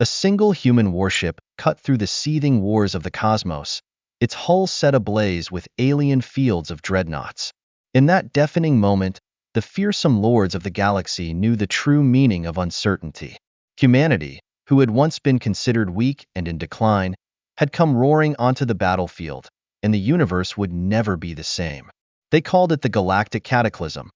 A single human warship cut through the seething wars of the cosmos, its hull set ablaze with alien fields of dreadnoughts. In that deafening moment, the fearsome lords of the galaxy knew the true meaning of uncertainty. Humanity, who had once been considered weak and in decline, had come roaring onto the battlefield, and the universe would never be the same. They called it the Galactic Cataclysm,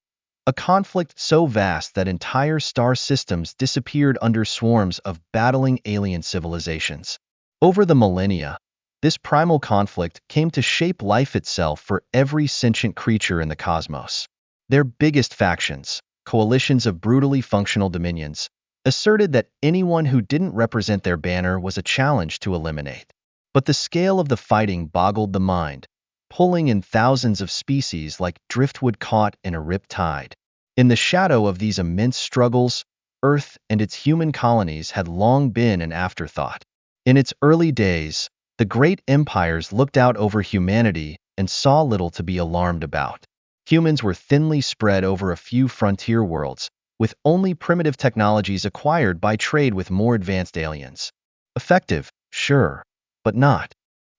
a conflict so vast that entire star systems disappeared under swarms of battling alien civilizations. Over the millennia, this primal conflict came to shape life itself for every sentient creature in the cosmos. Their biggest factions, coalitions of brutally functional dominions, asserted that anyone who didn't represent their banner was a challenge to eliminate. But the scale of the fighting boggled the mind, pulling in thousands of species like driftwood caught in a rip tide. In the shadow of these immense struggles, Earth and its human colonies had long been an afterthought. In its early days, the great empires looked out over humanity and saw little to be alarmed about. Humans were thinly spread over a few frontier worlds, with only primitive technologies acquired by trade with more advanced aliens. Effective, sure, but not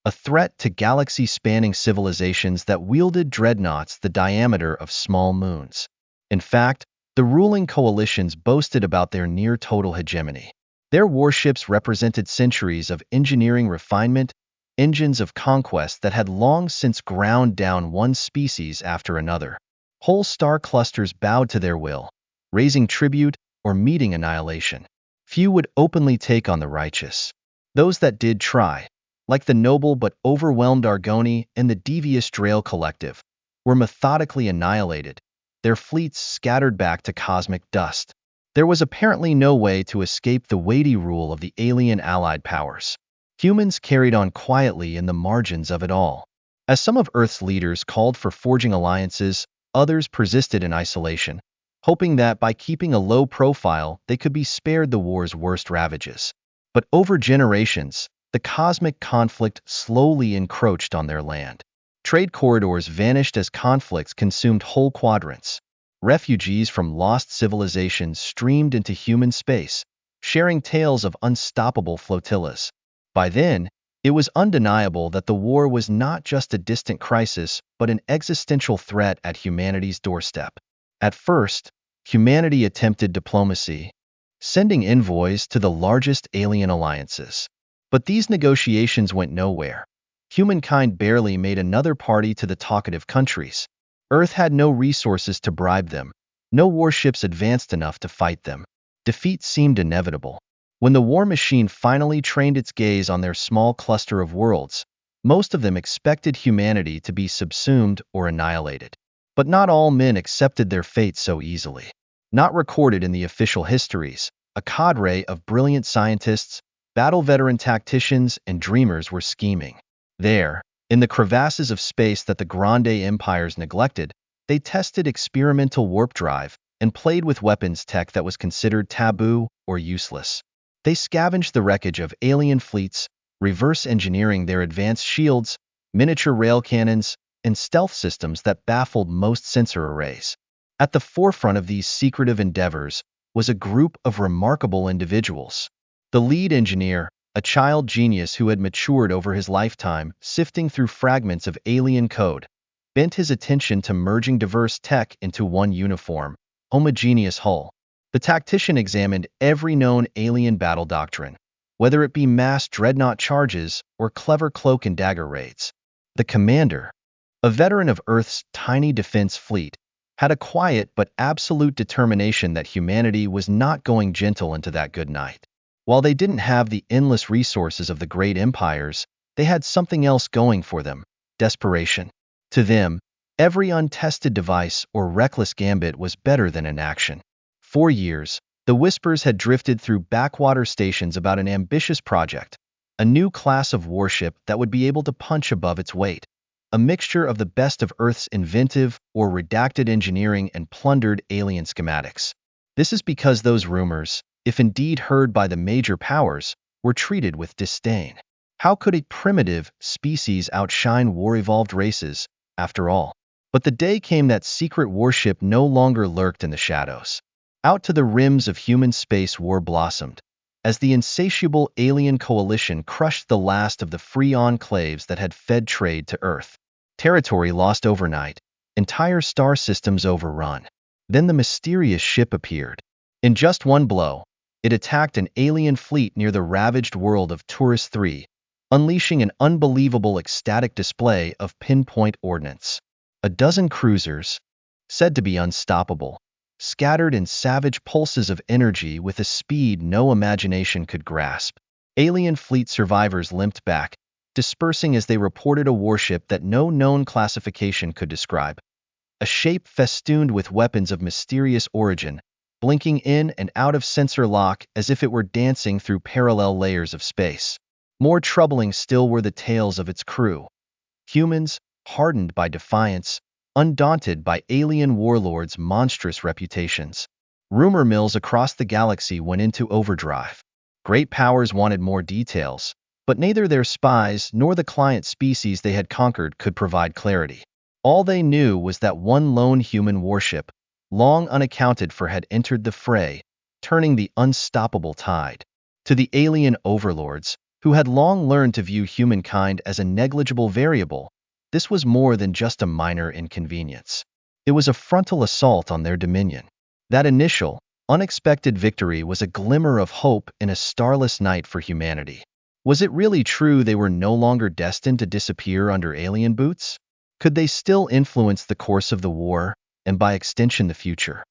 a threat to galaxy-spanning civilizations that wielded dreadnoughts the diameter of small moons. In fact, the ruling coalitions boasted about their near-total hegemony. Their warships represented centuries of engineering refinement, engines of conquest that had long since ground down one species after another. Whole star clusters bowed to their will, raising tribute or meeting annihilation. Few would openly take on the righteous. Those that did try, like the noble but overwhelmed Argoni and the devious Drail Collective, were methodically annihilated, their fleets scattered back to cosmic dust. There was apparently no way to escape the weighty rule of the alien allied powers. Humans carried on quietly in the margins of it all. As some of Earth's leaders called for forging alliances, others persisted in isolation, hoping that by keeping a low profile they could be spared the war's worst ravages. But over generations, the cosmic conflict slowly encroached on their land. Trade corridors vanished as conflicts consumed whole quadrants. Refugees from lost civilizations streamed into human space, sharing tales of unstoppable flotillas. By then, it was undeniable that the war was not just a distant crisis, but an existential threat at humanity's doorstep. At first, humanity attempted diplomacy, sending envoys to the largest alien alliances. But these negotiations went nowhere. Humankind barely made another party to the talkative countries. Earth had no resources to bribe them, no warships advanced enough to fight them. Defeat seemed inevitable. When the war machine finally trained its gaze on their small cluster of worlds, most of them expected humanity to be subsumed or annihilated. But not all men accepted their fate so easily. Not recorded in the official histories, a cadre of brilliant scientists, battle-veteran tacticians, and dreamers were scheming. There, in the crevasses of space that the Grande Empires neglected, they tested experimental warp drive and played with weapons tech that was considered taboo or useless. They scavenged the wreckage of alien fleets, reverse engineering their advanced shields, miniature rail cannons, and stealth systems that baffled most sensor arrays. At the forefront of these secretive endeavors was a group of remarkable individuals. The lead engineer, a child genius who had matured over his lifetime, sifting through fragments of alien code, bent his attention to merging diverse tech into one uniform, homogeneous hull. The tactician examined every known alien battle doctrine, whether it be mass dreadnought charges or clever cloak and dagger raids. The commander, a veteran of Earth's tiny defense fleet, had a quiet but absolute determination that humanity was not going gentle into that good night. While they didn't have the endless resources of the great empires, they had something else going for them: desperation. To them, every untested device or reckless gambit was better than inaction. For years, the whispers had drifted through backwater stations about an ambitious project, a new class of warship that would be able to punch above its weight, a mixture of the best of Earth's inventive or redacted engineering and plundered alien schematics. This is because those rumors, if indeed heard by the major powers, were treated with disdain. How could a primitive species outshine war-evolved races, after all? But the day came that secret warship no longer lurked in the shadows. Out to the rims of human space war blossomed, as the insatiable alien coalition crushed the last of the free enclaves that had fed trade to Earth. Territory lost overnight, entire star systems overrun. Then the mysterious ship appeared. In just one blow, it attacked an alien fleet near the ravaged world of Taurus 3, unleashing an unbelievable ecstatic display of pinpoint ordnance. A dozen cruisers, said to be unstoppable, scattered in savage pulses of energy with a speed no imagination could grasp. Alien fleet survivors limped back, dispersing as they reported a warship that no known classification could describe. A shape festooned with weapons of mysterious origin, blinking in and out of sensor lock as if it were dancing through parallel layers of space. More troubling still were the tales of its crew. Humans, hardened by defiance, undaunted by alien warlords' monstrous reputations. Rumor mills across the galaxy went into overdrive. Great powers wanted more details, but neither their spies nor the client species they had conquered could provide clarity. All they knew was that one lone human warship, long unaccounted for, had entered the fray, turning the unstoppable tide. To the alien overlords, who had long learned to view humankind as a negligible variable, this was more than just a minor inconvenience. It was a frontal assault on their dominion. That initial, unexpected victory was a glimmer of hope in a starless night for humanity. Was it really true they were no longer destined to disappear under alien boots? Could they still influence the course of the war, and by extension the future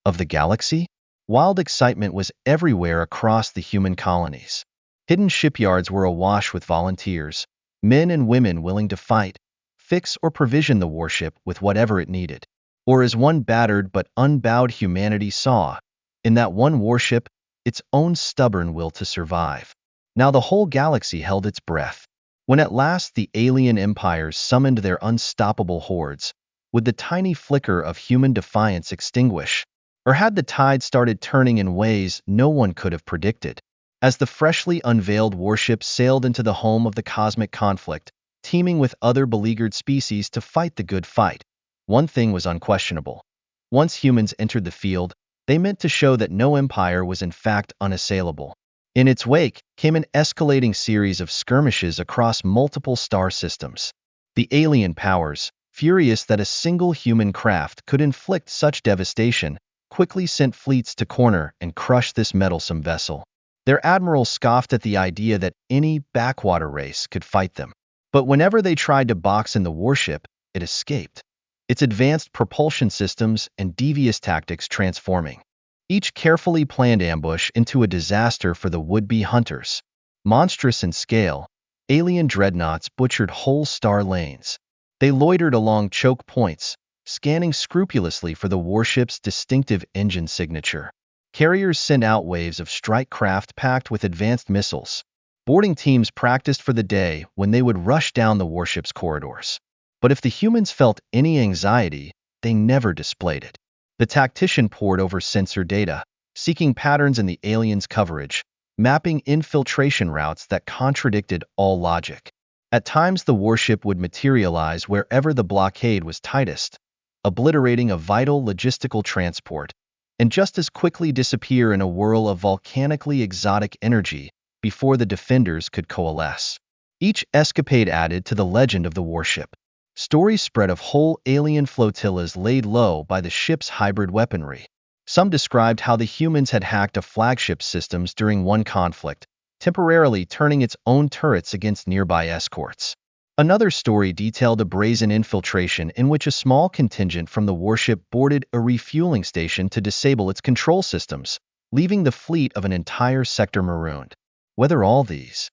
of the galaxy? Wild excitement was everywhere across the human colonies. Hidden shipyards were awash with volunteers, men and women willing to fight, fix or provision the warship with whatever it needed. Or as one battered but unbowed humanity saw, in that one warship, its own stubborn will to survive. Now the whole galaxy held its breath. When at last the alien empires summoned their unstoppable hordes, would the tiny flicker of human defiance extinguish? Or had the tide started turning in ways no one could have predicted? As the freshly unveiled warship sailed into the home of the cosmic conflict, teeming with other beleaguered species to fight the good fight, one thing was unquestionable. Once humans entered the field, they meant to show that no empire was in fact unassailable. In its wake came an escalating series of skirmishes across multiple star systems. The alien powers, furious that a single human craft could inflict such devastation, quickly sent fleets to corner and crush this meddlesome vessel. Their admirals scoffed at the idea that any backwater race could fight them. But whenever they tried to box in the warship, it escaped, its advanced propulsion systems and devious tactics transforming each carefully planned ambush into a disaster for the would-be hunters. Monstrous in scale, alien dreadnoughts butchered whole star lanes. They loitered along choke points, scanning scrupulously for the warship's distinctive engine signature. Carriers sent out waves of strike craft packed with advanced missiles. Boarding teams practiced for the day when they would rush down the warship's corridors. But if the humans felt any anxiety, they never displayed it. The tactician pored over sensor data, seeking patterns in the aliens' coverage, mapping infiltration routes that contradicted all logic. At times the warship would materialize wherever the blockade was tightest, obliterating a vital logistical transport, and just as quickly disappear in a whirl of volcanically exotic energy before the defenders could coalesce. Each escapade added to the legend of the warship. Stories spread of whole alien flotillas laid low by the ship's hybrid weaponry. Some described how the humans had hacked a flagship's systems during one conflict, temporarily turning its own turrets against nearby escorts. Another story detailed a brazen infiltration in which a small contingent from the warship boarded a refueling station to disable its control systems, leaving the fleet of an entire sector marooned. Whether all these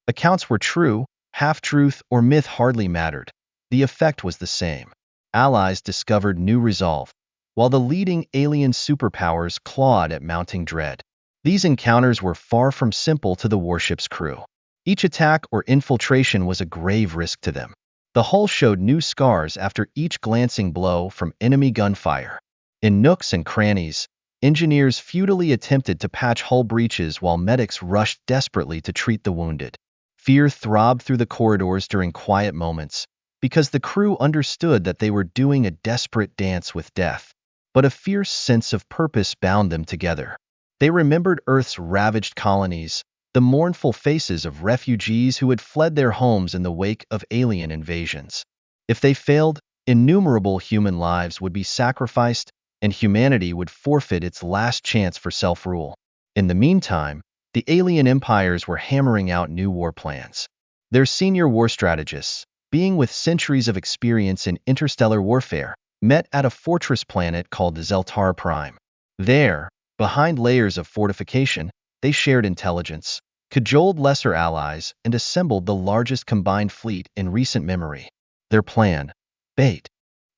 accounts were true, half-truth, or myth hardly mattered. The effect was the same. Allies discovered new resolve, while the leading alien superpowers clawed at mounting dread. These encounters were far from simple to the warship's crew. Each attack or infiltration was a grave risk to them. The hull showed new scars after each glancing blow from enemy gunfire. In nooks and crannies, engineers futilely attempted to patch hull breaches while medics rushed desperately to treat the wounded. Fear throbbed through the corridors during quiet moments, because the crew understood that they were doing a desperate dance with death. But a fierce sense of purpose bound them together. They remembered Earth's ravaged colonies, the mournful faces of refugees who had fled their homes in the wake of alien invasions. If they failed, innumerable human lives would be sacrificed, and humanity would forfeit its last chance for self-rule. In the meantime, the alien empires were hammering out new war plans. Their senior war strategists, being with centuries of experience in interstellar warfare, met at a fortress planet called the Zeltar Prime. There, behind layers of fortification, they shared intelligence, cajoled lesser allies, and assembled the largest combined fleet in recent memory. Their plan: bait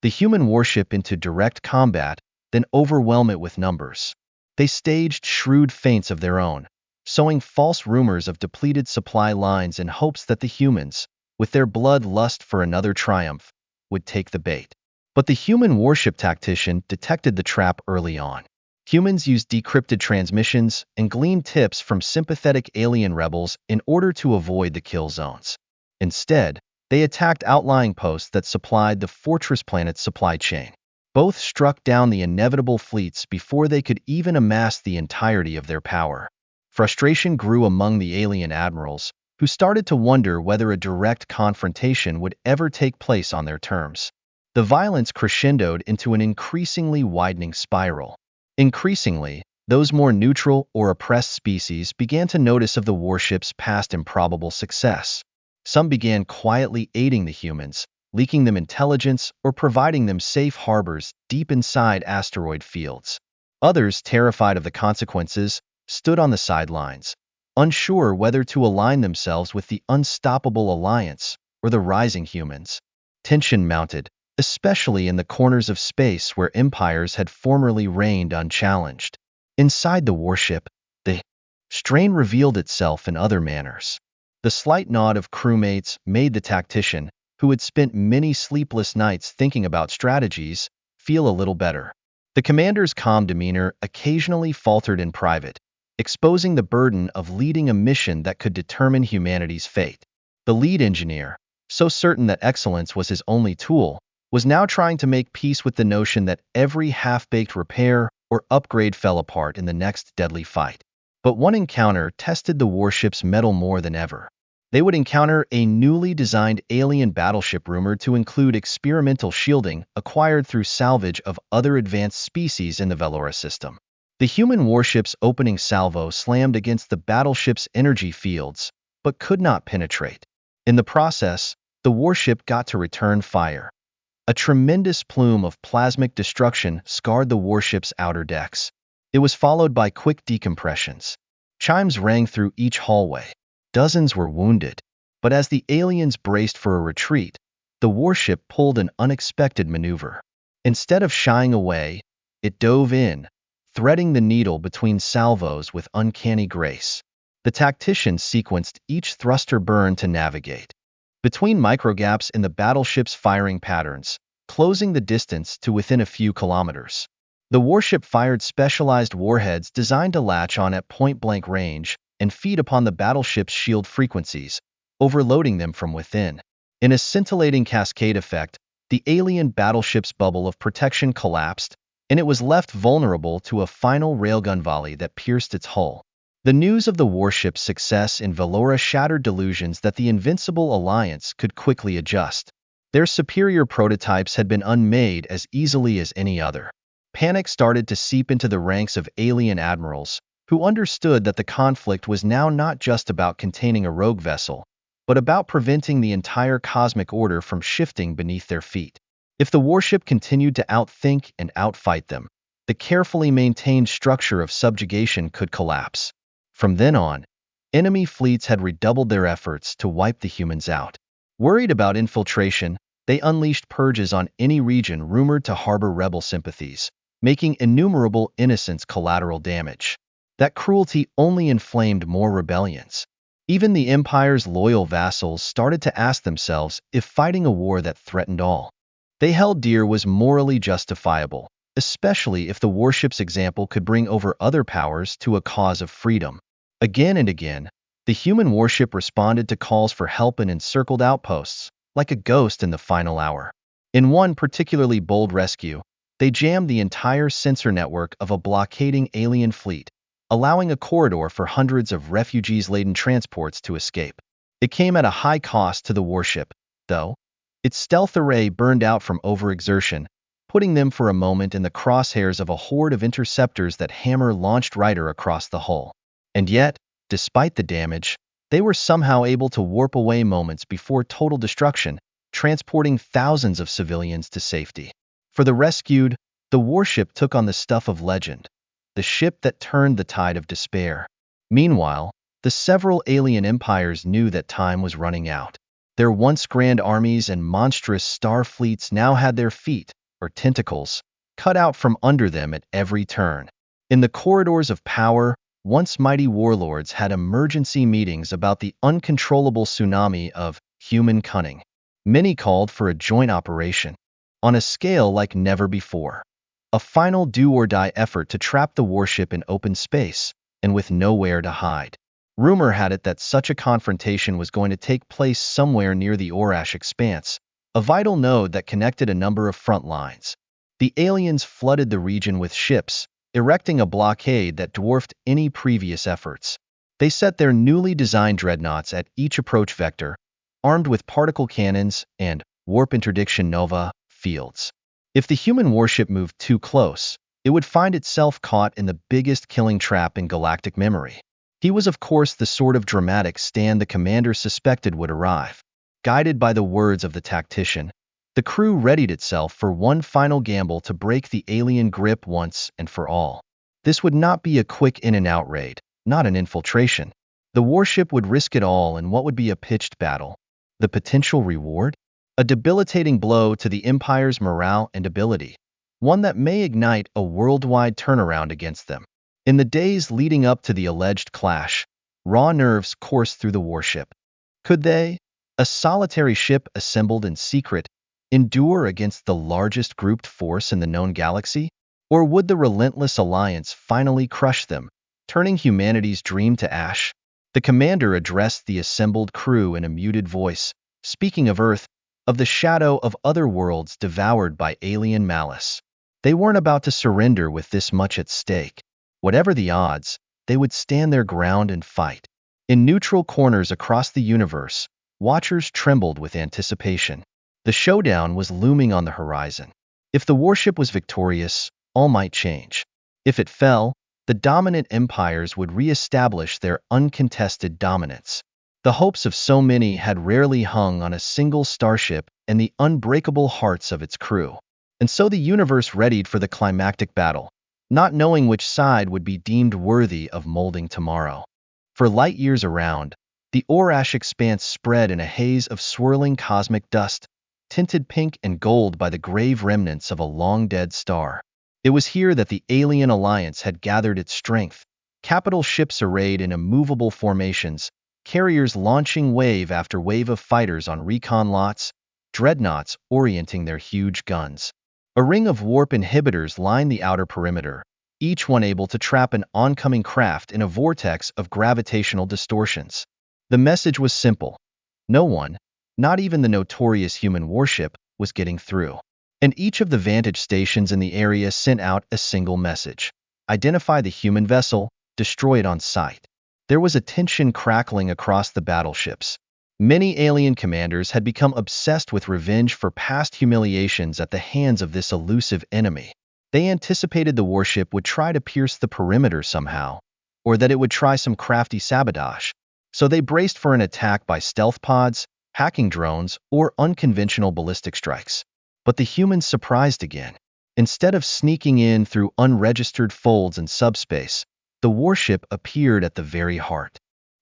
the human warship into direct combat, then overwhelm it with numbers. They staged shrewd feints of their own, sowing false rumors of depleted supply lines in hopes that the humans, with their blood lust for another triumph, would take the bait. But the human warship tactician detected the trap early on. Humans used decrypted transmissions and gleaned tips from sympathetic alien rebels in order to avoid the kill zones. Instead, they attacked outlying posts that supplied the fortress planet's supply chain. Both struck down the inevitable fleets before they could even amass the entirety of their power. Frustration grew among the alien admirals, who started to wonder whether a direct confrontation would ever take place on their terms. The violence crescendoed into an increasingly widening spiral. Increasingly, those more neutral or oppressed species began to notice of the warship's past improbable success. Some began quietly aiding the humans, leaking them intelligence or providing them safe harbors deep inside asteroid fields. Others, terrified of the consequences, stood on the sidelines, unsure whether to align themselves with the unstoppable alliance or the rising humans. Tension mounted, especially in the corners of space where empires had formerly reigned unchallenged. Inside the warship, the strain revealed itself in other manners. The slight nod of crewmates made the tactician, who had spent many sleepless nights thinking about strategies, feel a little better. The commander's calm demeanor occasionally faltered in private, exposing the burden of leading a mission that could determine humanity's fate. The lead engineer, so certain that excellence was his only tool, was now trying to make peace with the notion that every half-baked repair or upgrade fell apart in the next deadly fight. But one encounter tested the warship's mettle more than ever. They would encounter a newly designed alien battleship rumored to include experimental shielding acquired through salvage of other advanced species in the Velora system. The human warship's opening salvo slammed against the battleship's energy fields, but could not penetrate. In the process, the warship got to return fire. A tremendous plume of plasmic destruction scarred the warship's outer decks. It was followed by quick decompressions. Chimes rang through each hallway. Dozens were wounded. But as the aliens braced for a retreat, the warship pulled an unexpected maneuver. Instead of shying away, it dove in, threading the needle between salvos with uncanny grace. The tactician sequenced each thruster burn to navigate between microgaps in the battleship's firing patterns, closing the distance to within a few kilometers. The warship fired specialized warheads designed to latch on at point-blank range and feed upon the battleship's shield frequencies, overloading them from within. In a scintillating cascade effect, the alien battleship's bubble of protection collapsed, and it was left vulnerable to a final railgun volley that pierced its hull. The news of the warship's success in Velora shattered delusions that the Invincible Alliance could quickly adjust. Their superior prototypes had been unmade as easily as any other. Panic started to seep into the ranks of alien admirals, who understood that the conflict was now not just about containing a rogue vessel, but about preventing the entire cosmic order from shifting beneath their feet. If the warship continued to outthink and outfight them, the carefully maintained structure of subjugation could collapse. From then on, enemy fleets had redoubled their efforts to wipe the humans out. Worried about infiltration, they unleashed purges on any region rumored to harbor rebel sympathies, making innumerable innocents collateral damage. That cruelty only inflamed more rebellions. Even the Empire's loyal vassals started to ask themselves if fighting a war that threatened all they held dear was morally justifiable, especially if the warship's example could bring over other powers to a cause of freedom. Again and again, the human warship responded to calls for help in encircled outposts, like a ghost in the final hour. In one particularly bold rescue, they jammed the entire sensor network of a blockading alien fleet, allowing a corridor for hundreds of refugees-laden transports to escape. It came at a high cost to the warship, though. Its stealth array burned out from overexertion, putting them for a moment in the crosshairs of a horde of interceptors that hammer-launched Ryder across the hull. And yet, despite the damage, they were somehow able to warp away moments before total destruction, transporting thousands of civilians to safety. For the rescued, the warship took on the stuff of legend, the ship that turned the tide of despair. Meanwhile, the several alien empires knew that time was running out. Their once grand armies and monstrous star fleets now had their feet, or tentacles, cut out from under them at every turn. In the corridors of power, once mighty warlords had emergency meetings about the uncontrollable tsunami of human cunning. Many called for a joint operation, on a scale like never before. A final do-or-die effort to trap the warship in open space, and with nowhere to hide. Rumor had it that such a confrontation was going to take place somewhere near the Orash Expanse, a vital node that connected a number of front lines. The aliens flooded the region with ships, erecting a blockade that dwarfed any previous efforts. They set their newly designed dreadnoughts at each approach vector, armed with particle cannons and warp interdiction nova fields. If the human warship moved too close, it would find itself caught in the biggest killing trap in galactic memory. He was, of course, the sort of dramatic stand the commander suspected would arrive. Guided by the words of the tactician, the crew readied itself for one final gamble to break the alien grip once and for all. This would not be a quick in-and-out raid, not an infiltration. The warship would risk it all in what would be a pitched battle. The potential reward? A debilitating blow to the Empire's morale and ability, one that may ignite a worldwide turnaround against them. In the days leading up to the alleged clash, raw nerves coursed through the warship. Could they, a solitary ship assembled in secret, endure against the largest grouped force in the known galaxy? Or would the relentless alliance finally crush them, turning humanity's dream to ash? The commander addressed the assembled crew in a muted voice, speaking of Earth, of the shadow of other worlds devoured by alien malice. They weren't about to surrender with this much at stake. Whatever the odds, they would stand their ground and fight. In neutral corners across the universe, watchers trembled with anticipation. The showdown was looming on the horizon. If the warship was victorious, all might change. If it fell, the dominant empires would re-establish their uncontested dominance. The hopes of so many had rarely hung on a single starship and the unbreakable hearts of its crew. And so the universe readied for the climactic battle, not knowing which side would be deemed worthy of molding tomorrow. For light years around, the Orash Expanse spread in a haze of swirling cosmic dust, tinted pink and gold by the grave remnants of a long-dead star. It was here that the alien alliance had gathered its strength, capital ships arrayed in immovable formations, carriers launching wave after wave of fighters on recon lots, dreadnoughts orienting their huge guns. A ring of warp inhibitors lined the outer perimeter, each one able to trap an oncoming craft in a vortex of gravitational distortions. The message was simple. No one, not even the notorious human warship, was getting through. And each of the vantage stations in the area sent out a single message. Identify the human vessel, destroy it on sight. There was a tension crackling across the battleships. Many alien commanders had become obsessed with revenge for past humiliations at the hands of this elusive enemy. They anticipated the warship would try to pierce the perimeter somehow, or that it would try some crafty sabotage. So they braced for an attack by stealth pods, hacking drones, or unconventional ballistic strikes. But the humans surprised again. Instead of sneaking in through unregistered folds in subspace, the warship appeared at the very heart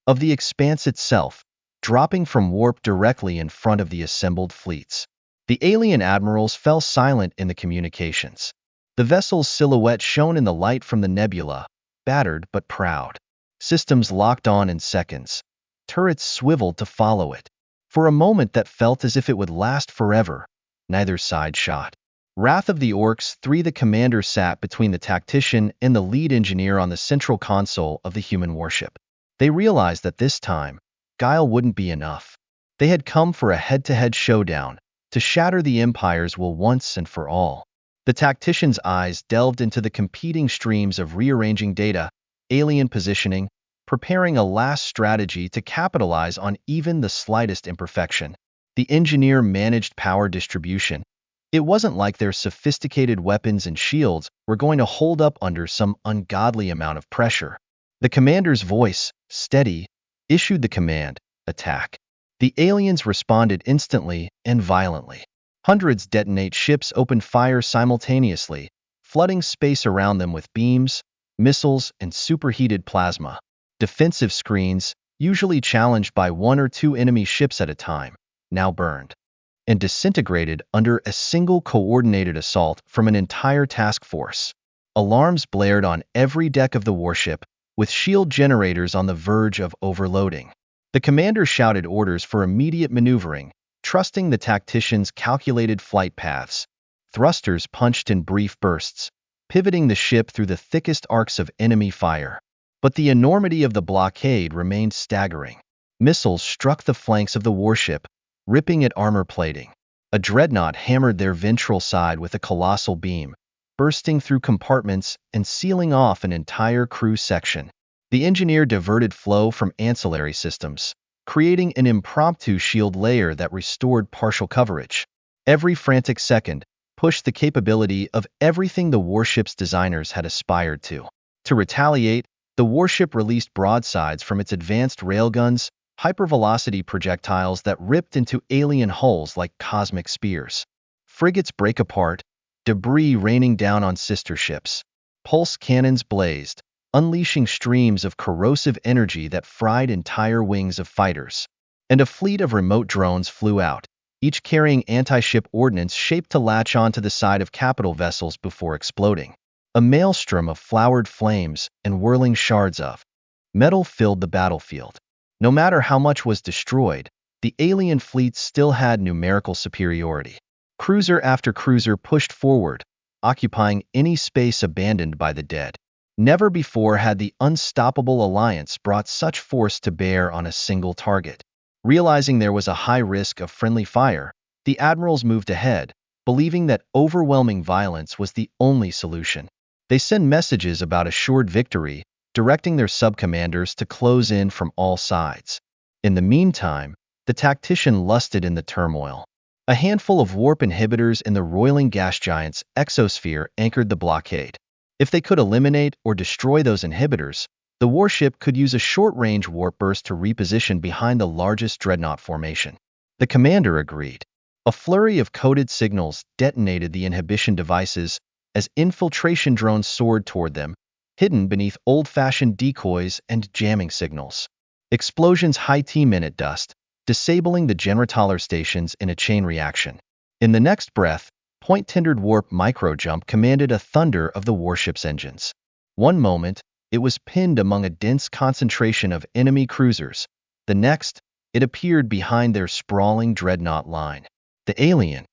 of the expanse itself, dropping from warp directly in front of the assembled fleets. The alien admirals fell silent in the communications. The vessel's silhouette shone in the light from the nebula, battered but proud. Systems locked on in seconds. Turrets swiveled to follow it. For a moment that felt as if it would last forever, neither side shot. Wrath of the Orcs 3. The commander sat between the tactician and the lead engineer on the central console of the human warship. They realized that this time, guile wouldn't be enough. They had come for a head-to-head showdown, to shatter the Empire's will once and for all. The tactician's eyes delved into the competing streams of rearranging data, alien positioning, preparing a last strategy to capitalize on even the slightest imperfection. The engineer managed power distribution. It wasn't like their sophisticated weapons and shields were going to hold up under some ungodly amount of pressure. The commander's voice, steady, issued the command, attack. The aliens responded instantly and violently. Hundreds detonate ships opened fire simultaneously, flooding space around them with beams, missiles, and superheated plasma. Defensive screens, usually challenged by one or two enemy ships at a time, now burned and disintegrated under a single coordinated assault from an entire task force. Alarms blared on every deck of the warship, with shield generators on the verge of overloading. The commander shouted orders for immediate maneuvering, trusting the tacticians' calculated flight paths. Thrusters punched in brief bursts, pivoting the ship through the thickest arcs of enemy fire. But the enormity of the blockade remained staggering. Missiles struck the flanks of the warship, ripping at armor plating. A dreadnought hammered their ventral side with a colossal beam, bursting through compartments and sealing off an entire crew section. The engineer diverted flow from ancillary systems, creating an impromptu shield layer that restored partial coverage. Every frantic second pushed the capability of everything the warship's designers had aspired to. To retaliate, the warship released broadsides from its advanced railguns, hypervelocity projectiles that ripped into alien hulls like cosmic spears. Frigates break apart, debris raining down on sister ships. Pulse cannons blazed, unleashing streams of corrosive energy that fried entire wings of fighters. And a fleet of remote drones flew out, each carrying anti-ship ordnance shaped to latch onto the side of capital vessels before exploding. A maelstrom of flowered flames and whirling shards of metal filled the battlefield. No matter how much was destroyed, the alien fleet still had numerical superiority. Cruiser after cruiser pushed forward, occupying any space abandoned by the dead. Never before had the unstoppable alliance brought such force to bear on a single target. Realizing there was a high risk of friendly fire, the admirals moved ahead, believing that overwhelming violence was the only solution. They sent messages about assured victory, directing their sub-commanders to close in from all sides. In the meantime, the tactician lusted in the turmoil. A handful of warp inhibitors in the roiling gas giant's exosphere anchored the blockade. If they could eliminate or destroy those inhibitors, the warship could use a short-range warp burst to reposition behind the largest dreadnought formation. The commander agreed. A flurry of coded signals detonated the inhibition devices as infiltration drones soared toward them, hidden beneath old-fashioned decoys and jamming signals. Explosions high T-minute dust, disabling the generator stations in a chain reaction. In the next breath, point-tendered warp micro-jump commanded a thunder of the warship's engines. One moment, it was pinned among a dense concentration of enemy cruisers. The next, it appeared behind their sprawling dreadnought line. The alien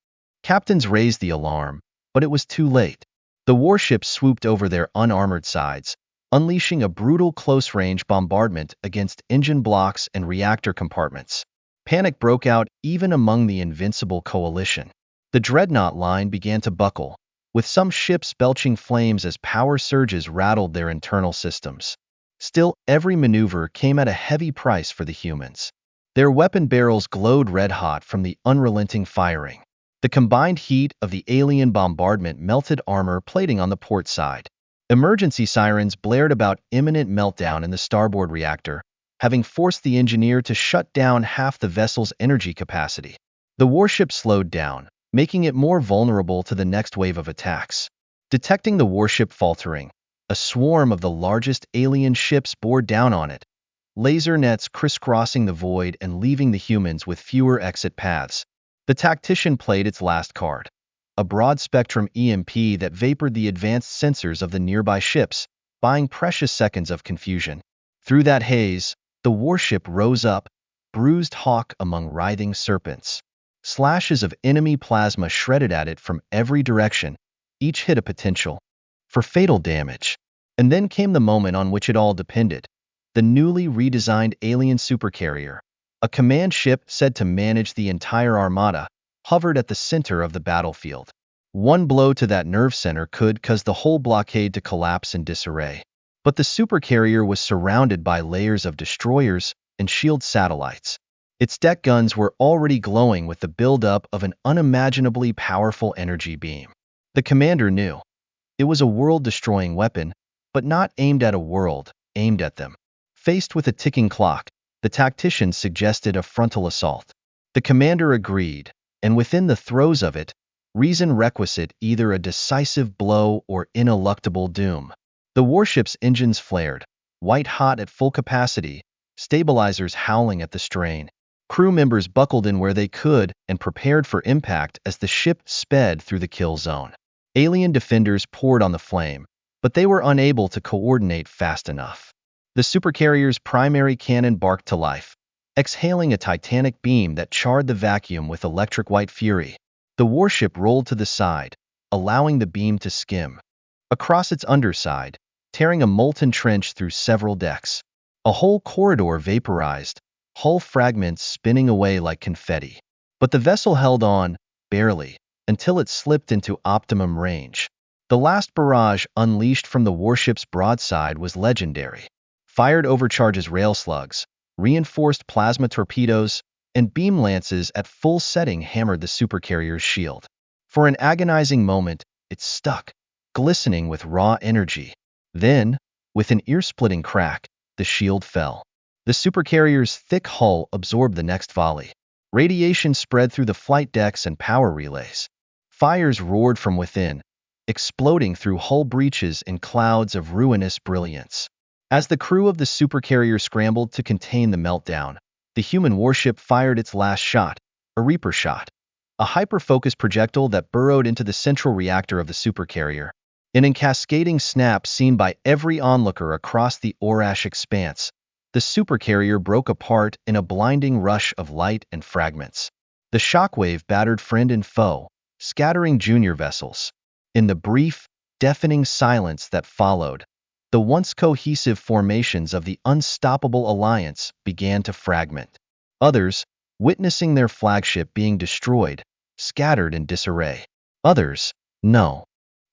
captains raised the alarm, but it was too late. The warship swooped over their unarmored sides, unleashing a brutal close-range bombardment against engine blocks and reactor compartments. Panic broke out even among the invincible coalition. The dreadnought line began to buckle, with some ships belching flames as power surges rattled their internal systems. Still, every maneuver came at a heavy price for the humans. Their weapon barrels glowed red-hot from the unrelenting firing. The combined heat of the alien bombardment melted armor plating on the port side. Emergency sirens blared about imminent meltdown in the starboard reactor, having forced the engineer to shut down half the vessel's energy capacity. The warship slowed down, making it more vulnerable to the next wave of attacks. Detecting the warship faltering, a swarm of the largest alien ships bore down on it, laser nets crisscrossing the void and leaving the humans with fewer exit paths. The tactician played its last card, a broad-spectrum EMP that vapored the advanced sensors of the nearby ships, buying precious seconds of confusion. Through that haze, the warship rose up, bruised hawk among writhing serpents. Slashes of enemy plasma shredded at it from every direction, each hit a potential for fatal damage. And then came the moment on which it all depended. The newly redesigned alien supercarrier, a command ship said to manage the entire armada, hovered at the center of the battlefield. One blow to that nerve center could cause the whole blockade to collapse in disarray. But the supercarrier was surrounded by layers of destroyers and shield satellites. Its deck guns were already glowing with the buildup of an unimaginably powerful energy beam. The commander knew. It was a world-destroying weapon, but not aimed at a world, aimed at them. Faced with a ticking clock, the tactician suggested a frontal assault. The commander agreed, and within the throes of it, reason requisite either a decisive blow or ineluctable doom. The warship's engines flared, white-hot at full capacity, stabilizers howling at the strain. Crew members buckled in where they could and prepared for impact as the ship sped through the kill zone. Alien defenders poured on the flame, but they were unable to coordinate fast enough. The supercarrier's primary cannon barked to life, exhaling a titanic beam that charred the vacuum with electric white fury. The warship rolled to the side, allowing the beam to skim across its underside, tearing a molten trench through several decks. A whole corridor vaporized, hull fragments spinning away like confetti. But the vessel held on, barely, until it slipped into optimum range. The last barrage unleashed from the warship's broadside was legendary. Fired overcharges rail slugs, reinforced plasma torpedoes, and beam lances at full setting hammered the supercarrier's shield. For an agonizing moment, it stuck, glistening with raw energy. Then, with an ear-splitting crack, the shield fell. The supercarrier's thick hull absorbed the next volley. Radiation spread through the flight decks and power relays. Fires roared from within, exploding through hull breaches in clouds of ruinous brilliance. As the crew of the supercarrier scrambled to contain the meltdown, the human warship fired its last shot, a Reaper shot, a hyper-focused projectile that burrowed into the central reactor of the supercarrier. In a cascading snap seen by every onlooker across the Orash expanse, the supercarrier broke apart in a blinding rush of light and fragments. The shockwave battered friend and foe, scattering junior vessels. In the brief, deafening silence that followed, the once cohesive formations of the unstoppable alliance began to fragment. Others, witnessing their flagship being destroyed, scattered in disarray. Others, no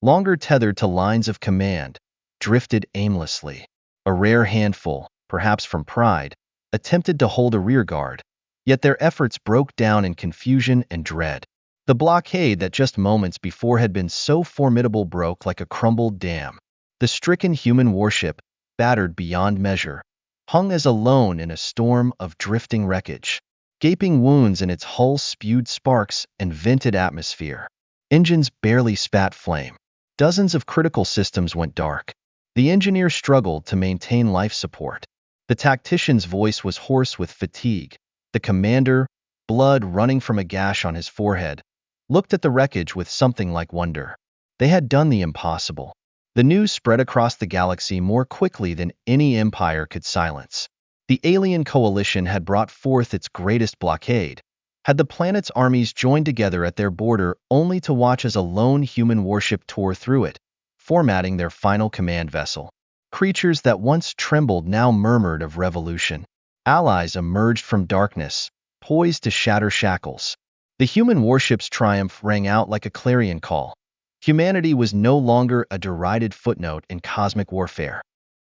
longer tethered to lines of command, drifted aimlessly. A rare handful, perhaps from pride, attempted to hold a rearguard, yet their efforts broke down in confusion and dread. The blockade that just moments before had been so formidable broke like a crumbled dam. The stricken human warship, battered beyond measure, hung as alone in a storm of drifting wreckage. Gaping wounds in its hull spewed sparks and vented atmosphere. Engines barely spat flame. Dozens of critical systems went dark. The engineer struggled to maintain life support. The tactician's voice was hoarse with fatigue. The commander, blood running from a gash on his forehead, looked at the wreckage with something like wonder. They had done the impossible. The news spread across the galaxy more quickly than any empire could silence. The alien coalition had brought forth its greatest blockade. Had the planet's armies joined together at their border only to watch as a lone human warship tore through it, formatting their final command vessel. Creatures that once trembled now murmured of revolution. Allies emerged from darkness, poised to shatter shackles. The human warship's triumph rang out like a clarion call. Humanity was no longer a derided footnote in cosmic warfare.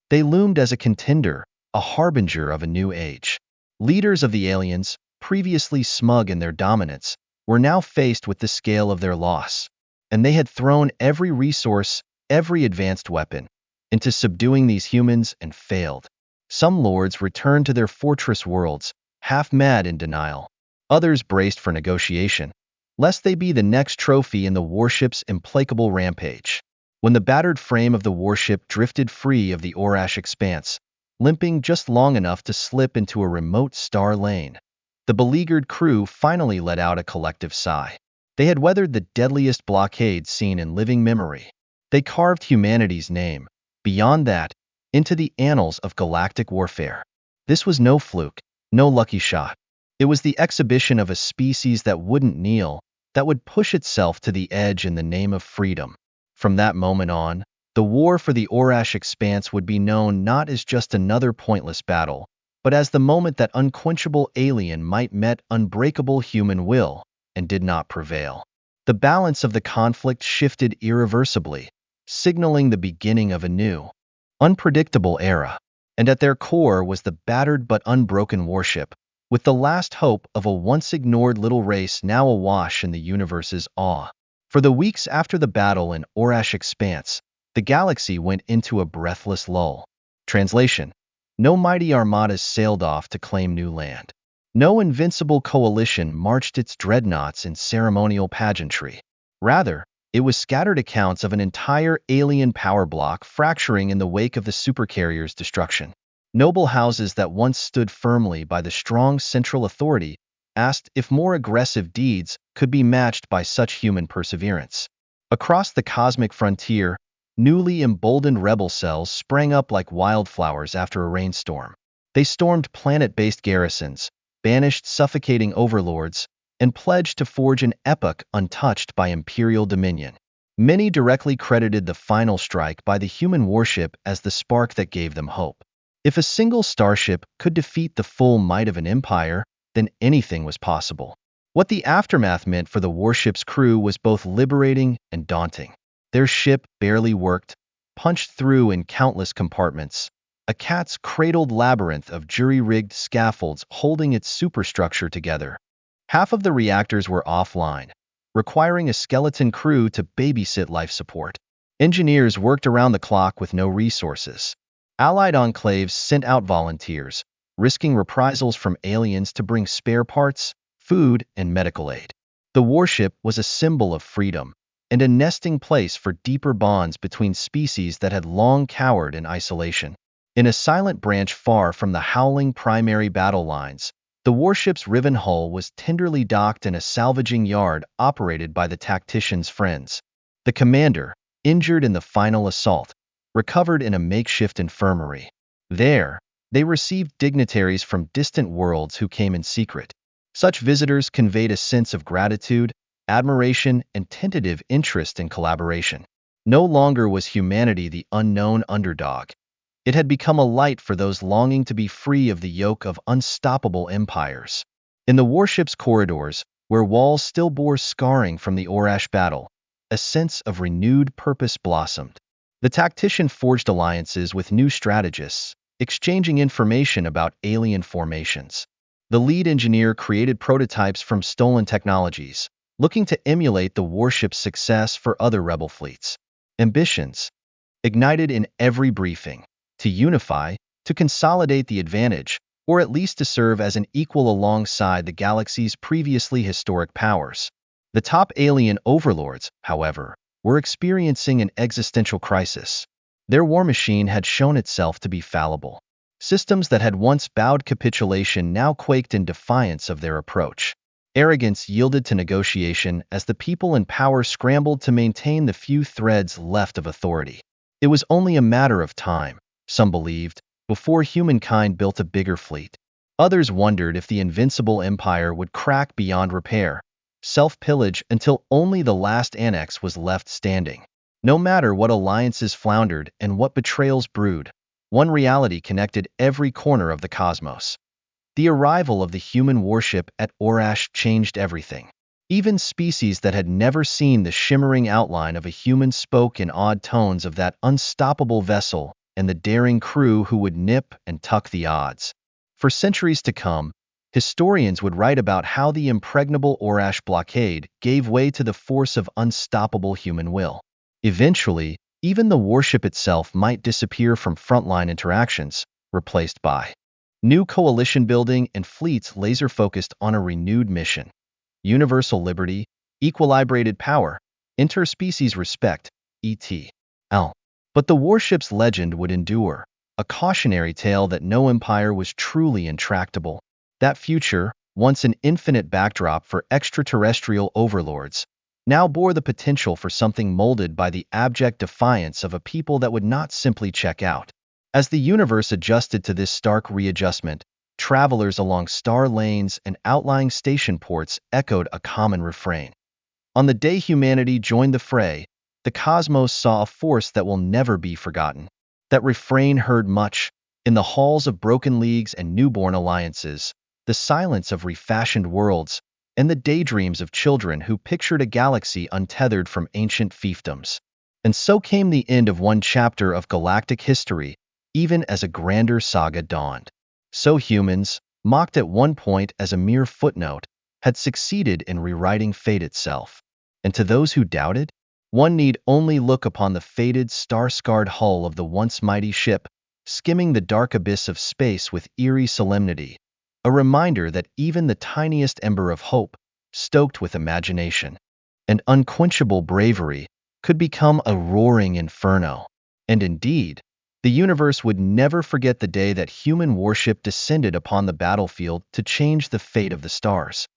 They loomed as a contender, a harbinger of a new age. Leaders of the aliens, previously smug in their dominance, were now faced with the scale of their loss, and they had thrown every resource, every advanced weapon, into subduing these humans and failed. Some lords returned to their fortress worlds, half mad in denial. Others braced for negotiation, lest they be the next trophy in the warship's implacable rampage. When the battered frame of the warship drifted free of the Orash expanse, limping just long enough to slip into a remote star lane, the beleaguered crew finally let out a collective sigh. They had weathered the deadliest blockade seen in living memory. They carved humanity's name, beyond that, into the annals of galactic warfare. This was no fluke, no lucky shot. It was the exhibition of a species that wouldn't kneel, that would push itself to the edge in the name of freedom. From that moment on, the war for the Orash expanse would be known not as just another pointless battle, but as the moment that unquenchable alien might met unbreakable human will, and did not prevail. The balance of the conflict shifted irreversibly, signaling the beginning of a new, unpredictable era. And at their core was the battered but unbroken warship, with the last hope of a once-ignored little race now awash in the universe's awe. For the weeks after the battle in Orash Expanse, the galaxy went into a breathless lull. Translation: no mighty armadas sailed off to claim new land. No invincible coalition marched its dreadnoughts in ceremonial pageantry. Rather, it was scattered accounts of an entire alien power block fracturing in the wake of the supercarrier's destruction. Noble houses that once stood firmly by the strong central authority asked if more aggressive deeds could be matched by such human perseverance. Across the cosmic frontier, newly emboldened rebel cells sprang up like wildflowers after a rainstorm. They stormed planet-based garrisons, banished suffocating overlords, and pledged to forge an epoch untouched by imperial dominion. Many directly credited the final strike by the human warship as the spark that gave them hope. If a single starship could defeat the full might of an empire, then anything was possible. What the aftermath meant for the warship's crew was both liberating and daunting. Their ship barely worked, punched through in countless compartments, a cat's cradled labyrinth of jury-rigged scaffolds holding its superstructure together. Half of the reactors were offline, requiring a skeleton crew to babysit life support. Engineers worked around the clock with no resources. Allied enclaves sent out volunteers, risking reprisals from aliens to bring spare parts, food, and medical aid. The warship was a symbol of freedom and a nesting place for deeper bonds between species that had long cowered in isolation. In a silent branch far from the howling primary battle lines, the warship's riven hull was tenderly docked in a salvaging yard operated by the tactician's friends. The commander, injured in the final assault, recovered in a makeshift infirmary. There, they received dignitaries from distant worlds who came in secret. Such visitors conveyed a sense of gratitude, admiration, and tentative interest in collaboration. No longer was humanity the unknown underdog. It had become a light for those longing to be free of the yoke of unstoppable empires. In the warship's corridors, where walls still bore scarring from the Orash battle, a sense of renewed purpose blossomed. The tactician forged alliances with new strategists, exchanging information about alien formations. The lead engineer created prototypes from stolen technologies, looking to emulate the warship's success for other rebel fleets. Ambitions ignited in every briefing: to unify, to consolidate the advantage, or at least to serve as an equal alongside the galaxy's previously historic powers. The top alien overlords, however, were experiencing an existential crisis. Their war machine had shown itself to be fallible. Systems that had once bowed capitulation now quaked in defiance of their approach. Arrogance yielded to negotiation as the people in power scrambled to maintain the few threads left of authority. It was only a matter of time, some believed, before humankind built a bigger fleet. Others wondered if the invincible empire would crack beyond repair, self-pillage until only the last annex was left standing. No matter what alliances floundered and what betrayals brewed, one reality connected every corner of the cosmos. The arrival of the human warship at Orash changed everything. Even species that had never seen the shimmering outline of a human spoke in awed tones of that unstoppable vessel and the daring crew who would nip and tuck the odds. For centuries to come, historians would write about how the impregnable Orash blockade gave way to the force of unstoppable human will. Eventually, even the warship itself might disappear from frontline interactions, replaced by new coalition building and fleets laser-focused on a renewed mission: universal liberty, equilibrated power, interspecies respect, etc. But the warship's legend would endure, a cautionary tale that no empire was truly intractable. That future, once an infinite backdrop for extraterrestrial overlords, now bore the potential for something molded by the abject defiance of a people that would not simply check out. As the universe adjusted to this stark readjustment, travelers along star lanes and outlying station ports echoed a common refrain. On the day humanity joined the fray, the cosmos saw a force that will never be forgotten. That refrain heard much in the halls of broken leagues and newborn alliances, the silence of refashioned worlds, and the daydreams of children who pictured a galaxy untethered from ancient fiefdoms. And so came the end of one chapter of galactic history, even as a grander saga dawned. So humans, mocked at one point as a mere footnote, had succeeded in rewriting fate itself. And to those who doubted, one need only look upon the faded, star-scarred hull of the once mighty ship, skimming the dark abyss of space with eerie solemnity, a reminder that even the tiniest ember of hope, stoked with imagination and unquenchable bravery, could become a roaring inferno. And indeed, the universe would never forget the day that human warship descended upon the battlefield to change the fate of the stars.